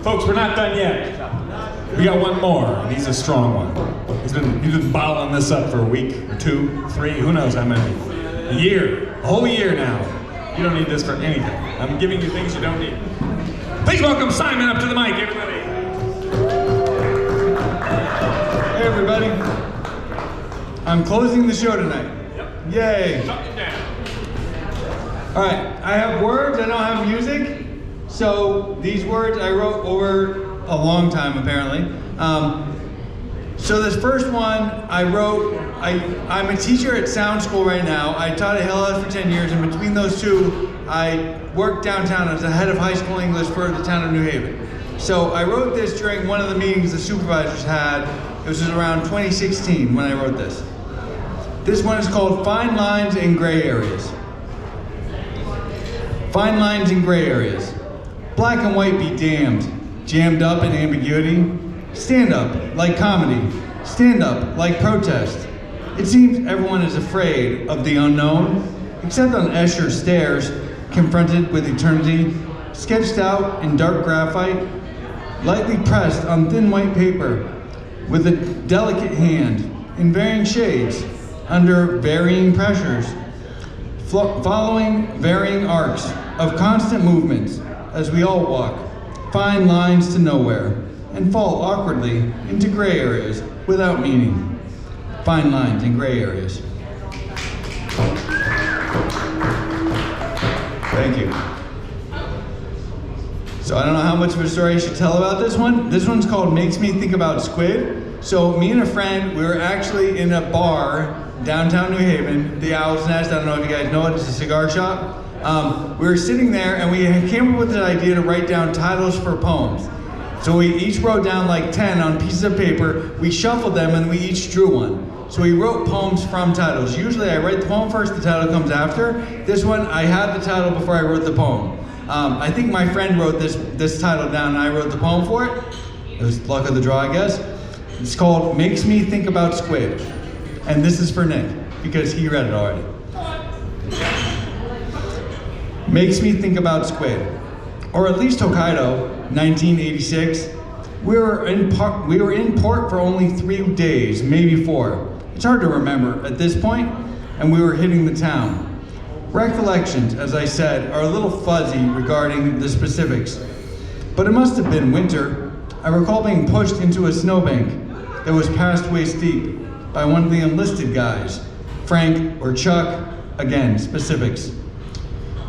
Folks, we're not done yet. We got one more, and he's a strong one. He's been bottling this up for a week, 2, 3, who knows how many. A year, a whole year now. You don't need this for anything. I'm giving you things you don't need. Please welcome Simon up to the mic, everybody. Hey, everybody. I'm closing the show tonight. Yep. Yay. Shut it down. All right, I have words, I don't have music. So these words I wrote over a long time, apparently. So this first one I wrote, I'm a teacher at Sound School right now. I taught at Hill House for 10 years, and between those two, I worked downtown as the head of high school English for the town of New Haven. So I wrote this during one of the meetings the supervisors had. It was around 2016 when I wrote this. This one is called Fine Lines and Gray Areas. Fine lines and gray areas. Black and white be damned. Jammed up in ambiguity. Stand up like comedy. Stand up like protest. It seems everyone is afraid of the unknown, except on Escher's stairs, confronted with eternity, sketched out in dark graphite, lightly pressed on thin white paper, with a delicate hand, in varying shades, under varying pressures, following varying arcs of constant movements as we all walk, fine lines to nowhere, and fall awkwardly into gray areas without meaning. Fine lines and gray areas. Thank you. So I don't know how much of a story I should tell about this one. This one's called Makes Me Think About Squid. So me and a friend, we were actually in a bar downtown New Haven, the Owl's Nest. I don't know if you guys know it, it's a cigar shop. We were sitting there and we came up with an idea to write down titles for poems. So we each wrote down like 10 on pieces of paper, we shuffled them and we each drew one. So we wrote poems from titles. Usually I write the poem first, the title comes after. This one, I had the title before I wrote the poem. I think my friend wrote this title down and I wrote the poem for it. It was luck of the draw, I guess. It's called Makes Me Think About Squid. And this is for Nick, because he read it already. Makes me think about Squid, or at least Hokkaido, 1986. We were in port for only 3 days, maybe 4. It's hard to remember at this point, and we were hitting the town. Recollections, as I said, are a little fuzzy regarding the specifics, but it must have been winter. I recall being pushed into a snowbank that was past waist deep by one of the enlisted guys, Frank or Chuck, again, specifics.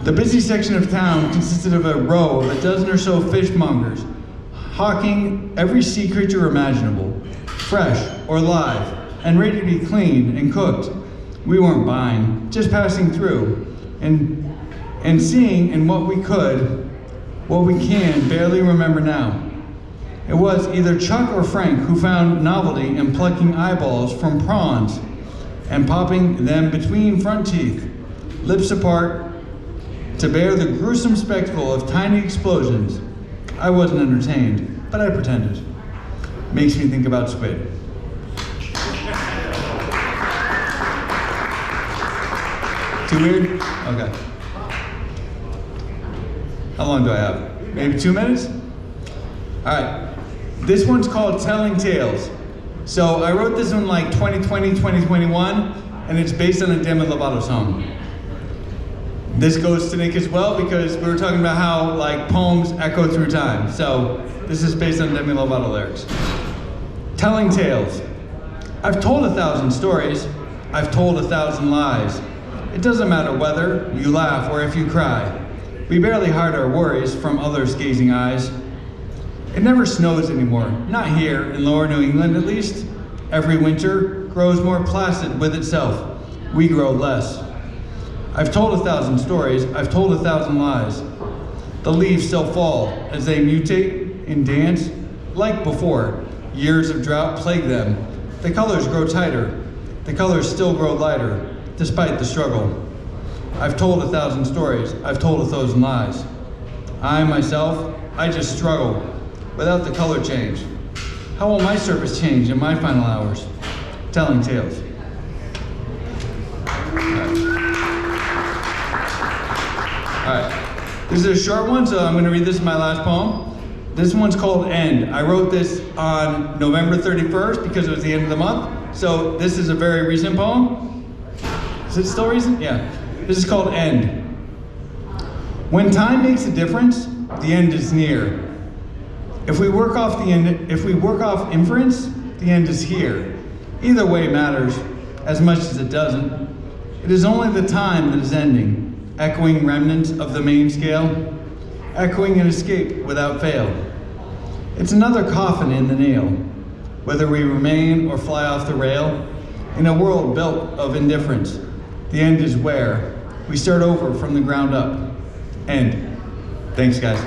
The busy section of town consisted of a row of a dozen or so fishmongers, hawking every sea creature imaginable, fresh or live, and ready to be cleaned and cooked. We weren't buying, just passing through, and seeing in what we can barely remember now. It was either Chuck or Frank who found novelty in plucking eyeballs from prawns and popping them between front teeth, lips apart, to bear the gruesome spectacle of tiny explosions. I wasn't entertained, but I pretended. Makes me think about Squid. Too weird? Okay. How long do I have? Maybe 2 minutes? All right. This one's called Telling Tales. So I wrote this one like 2020, 2021, and it's based on a Demi Lovato song. This goes to Nick as well because we were talking about how like poems echo through time. So this is based on Demi Lovato lyrics. Telling tales. I've told 1,000 stories. I've told 1,000 lies. It doesn't matter whether you laugh or if you cry. We barely hide our worries from others' gazing eyes. It never snows anymore, not here in lower New England at least. Every winter grows more placid with itself. We grow less. I've told 1,000 stories, I've told 1,000 lies. The leaves still fall as they mutate and dance. Like before, years of drought plague them. The colors grow tighter. The colors still grow lighter, despite the struggle. I've told 1,000 stories, I've told 1,000 lies. I, myself, I just struggle without the color change. How will my surface change in my final hours? Telling tales. All right. This is a short one, so I'm going to read this in my last poem. This one's called End. I wrote this on November 31st because it was the end of the month. So this is a very recent poem. Is it still recent? Yeah. This is called End. When time makes a difference, the end is near. If we work off inference, the end is here. Either way matters as much as it doesn't. It is only the time that is ending, echoing remnants of the main scale, echoing an escape without fail. It's another coffin in the nail, whether we remain or fly off the rail. In a world built of indifference, the end is where we start over from the ground up. End. Thanks, guys.